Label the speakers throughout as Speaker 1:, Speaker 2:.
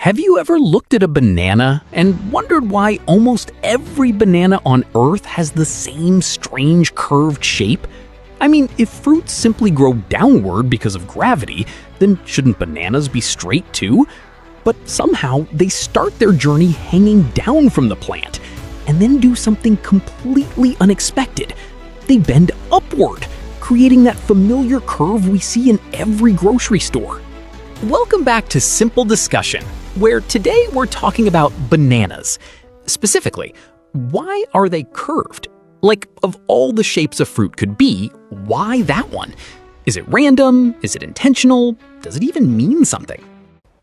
Speaker 1: Have you ever looked at a banana and wondered why almost every banana on Earth has the same strange curved shape? I mean, if fruits simply grow downward because of gravity, then shouldn't bananas be straight too? But somehow they start their journey hanging down from the plant and then do something completely unexpected. They bend upward, creating that familiar curve we see in every grocery store. Welcome back to Simple Discussion, where today we're talking about bananas. Specifically, why are they curved? Like, of all the shapes a fruit could be, why that one? Is it random? Is it intentional? Does it even mean something?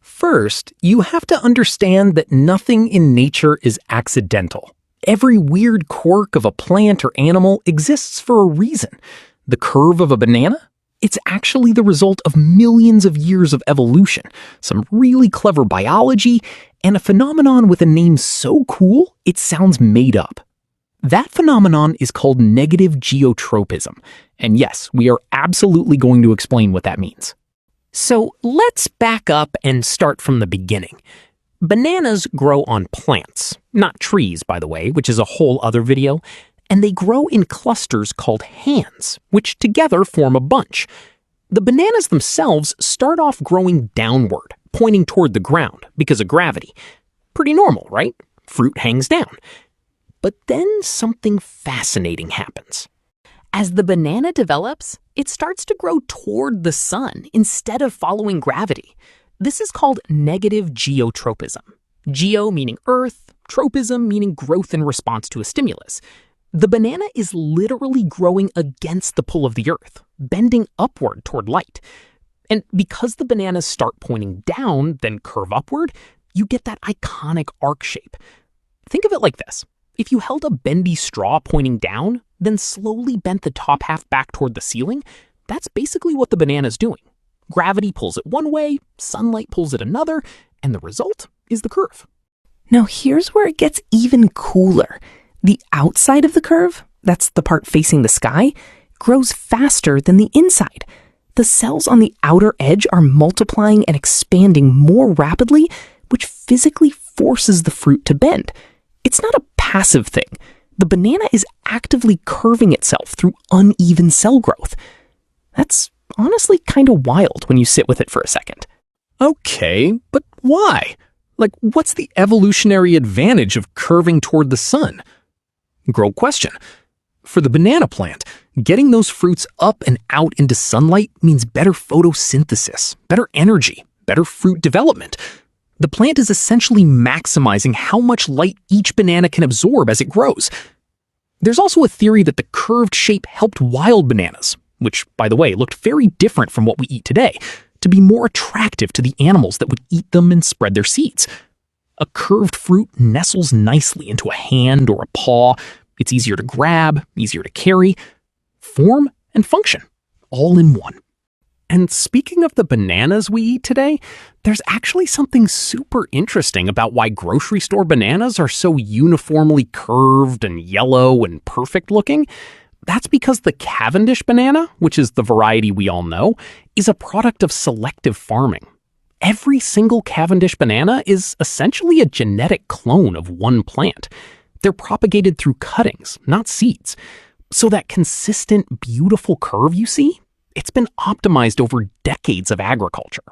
Speaker 1: First, you have to understand that nothing in nature is accidental. Every weird quirk of a plant or animal exists for a reason. The curve of a banana? It's actually the result of millions of years of evolution, some really clever biology, and a phenomenon with a name so cool it sounds made up. That phenomenon is called negative geotropism, and yes, we are absolutely going to explain what that means. So let's back up and start from the beginning. Bananas grow on plants, not trees, by the way, which is a whole other video, and they grow in clusters called hands, which together form a bunch. The bananas themselves start off growing downward, pointing toward the ground because of gravity. Pretty normal, right? Fruit hangs down. But then something fascinating happens. As the banana develops, it starts to grow toward the sun instead of following gravity. This is called negative geotropism. Geo meaning earth, tropism meaning growth in response to a stimulus. The banana is literally growing against the pull of the earth, bending upward toward light. And because the bananas start pointing down, then curve upward, you get that iconic arc shape. Think of it like this. If you held a bendy straw pointing down, then slowly bent the top half back toward the ceiling, that's basically what the banana's doing. Gravity pulls it one way, sunlight pulls it another, and the result is the curve.
Speaker 2: Now here's where it gets even cooler. The outside of the curve, that's the part facing the sky, grows faster than the inside. The cells on the outer edge are multiplying and expanding more rapidly, which physically forces the fruit to bend. It's not a passive thing. The banana is actively curving itself through uneven cell growth. That's honestly kind of wild when you sit with it for a second.
Speaker 1: Okay, but why? Like, what's the evolutionary advantage of curving toward the sun? Great question. For the banana plant, getting those fruits up and out into sunlight means better photosynthesis, better energy, better fruit development. The plant is essentially maximizing how much light each banana can absorb as it grows. There's also a theory that the curved shape helped wild bananas, which, by the way, looked very different from what we eat today, to be more attractive to the animals that would eat them and spread their seeds. A curved fruit nestles nicely into a hand or a paw. It's easier to grab, easier to carry, form, and function, all in one. And speaking of the bananas we eat today, there's actually something super interesting about why grocery store bananas are so uniformly curved and yellow and perfect looking. That's because the Cavendish banana, which is the variety we all know, is a product of selective farming. Every single Cavendish banana is essentially a genetic clone of one plant. They're propagated through cuttings, not seeds. So that consistent, beautiful curve you see, it's been optimized over decades of agriculture.